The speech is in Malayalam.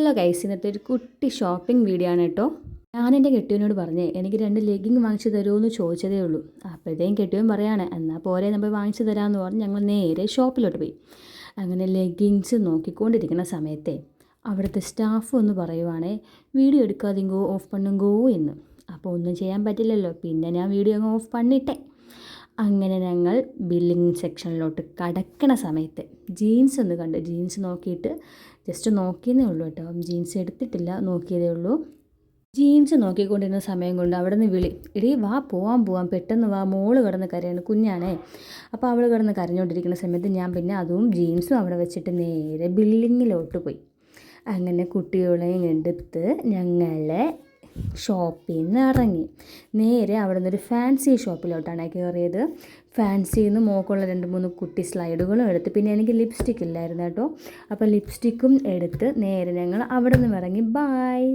ഹലോ ഗൈസ്, ഇന്നത്തെ ഒരു കുട്ടി ഷോപ്പിംഗ് വീഡിയോ ആണ് കേട്ടോ. ഞാൻ എൻ്റെ കെട്ടിയവനോട് പറഞ്ഞേ എനിക്ക് 2 ലെഗിങ് വാങ്ങിച്ചു തരുമോ എന്ന് ചോദിച്ചതേ ഉള്ളൂ. അപ്പോഴത്തേക്കും കെട്ടിയവൻ പറയാണ് എന്നാൽ പോരെ നമ്മൾ വാങ്ങിച്ചു തരാമെന്ന് പറഞ്ഞ് ഞങ്ങൾ നേരെ ഷോപ്പിലോട്ട് പോയി. അങ്ങനെ ലെഗിങ്സ് നോക്കിക്കൊണ്ടിരിക്കുന്ന സമയത്തെ അവിടുത്തെ സ്റ്റാഫ് ഒന്ന് പറയുവാണേ വീഡിയോ എടുക്കാതെങ്കോ ഓഫ് പണ്ണുങ്കോ എന്ന്. അപ്പോൾ ഒന്നും ചെയ്യാൻ പറ്റില്ലല്ലോ, പിന്നെ ഞാൻ വീഡിയോ അങ്ങ് ഓഫ് പണിയിട്ടെ. അങ്ങനെ ഞങ്ങൾ ബില്ലിംഗ് സെക്ഷനിലോട്ട് കടക്കണ സമയത്ത് ജീൻസ് ഒന്ന് കണ്ട് ജീൻസ് നോക്കിയിട്ട് ജസ്റ്റ് നോക്കിയെന്നേ ഉള്ളൂ കേട്ടോ, ജീൻസ് എടുത്തിട്ടില്ല, നോക്കിയതേ ഉള്ളൂ. ജീൻസ് നോക്കിക്കൊണ്ടിരുന്ന സമയം കൊണ്ട് അവിടെ നിന്ന് വിളി, എടീ വാ പോവാം പെട്ടെന്ന് വാ, മോള് കിടന്ന് കരയാണ്, കുഞ്ഞാണേ. അപ്പോൾ അവൾ കിടന്ന് കരഞ്ഞുകൊണ്ടിരിക്കുന്ന സമയത്ത് ഞാൻ പിന്നെ അതും ജീൻസും അവിടെ വെച്ചിട്ട് നേരെ ബില്ലിങ്ങിലോട്ട് പോയി. അങ്ങനെ കുട്ടികളെയും എടുത്ത് ഞങ്ങളെ ഷോപ്പിൽ നിന്ന് ഇറങ്ങി നേരെ അവിടെ നിന്നൊരു ഫാൻസി ഷോപ്പിലോട്ടാണ് കയറിയത്. ഫാൻസിയിൽ നിന്ന് മോക്കുള്ള 2-3 കുട്ടി സ്ലൈഡുകളും എടുത്ത്, പിന്നെ എനിക്ക് ലിപ്സ്റ്റിക് ഇല്ലായിരുന്നു കേട്ടോ, അപ്പോൾ ലിപ്സ്റ്റിക്കും എടുത്ത് നേരെ ഞങ്ങൾ അവിടെ നിന്ന് ഇറങ്ങി. ബായ്.